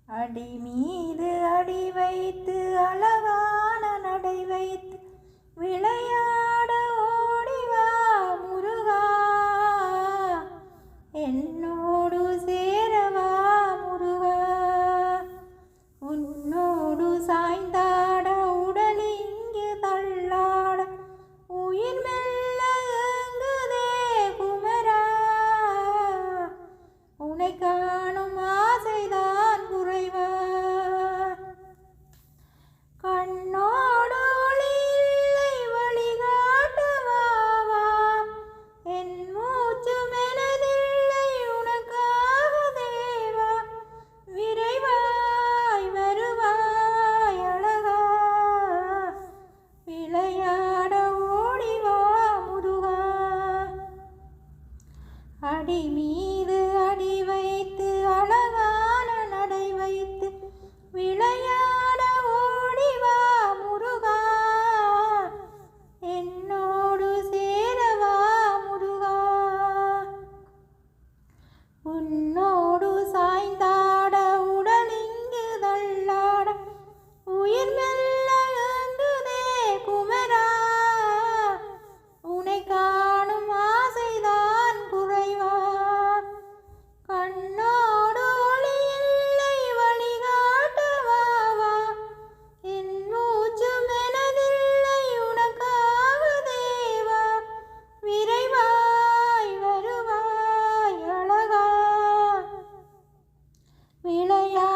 அடி மீது அடி வைத்து அழகான நடை வைத்து விளையாட ஓடிவா முருகா, என்னோடு சேரவா முருகா. உன்னோடு சாய்ந்தாட உடல் இங்கு தள்ளாட உயிர் மெல்ல ஏங்குதே குமரா, உன்னை காணும் ஆசைதான் குறைவா. கண்ணோடு ஒளி இல்லை வழிகாட்டவாவா, என் மூச்சு மெனதில்லை உனக்காக தேவா. விரைவாய் வருவாய் அழகா, விளையாட ஓடிவா முருகா. அடி மீது அடி வைத்து அழகான நடை வைத்து விளையாட ஓடிவா முருகா, என்னோடு சேரவா முருகா. உன்னோடு சாய்ந்தாட உடல் இங்கு தள்ளாட உயிர் மெல்ல ஏங்குதே குமரா, உன்னை காணும் ஆசைதான் குறைவா. கண்ணோடு ஒளி இல்லை வழிகாட்டவாவா, என் மூச்சு மெனதில்லை உனக்காக தேவா. விரைவாய் வருவாய் அழகா, விளையாட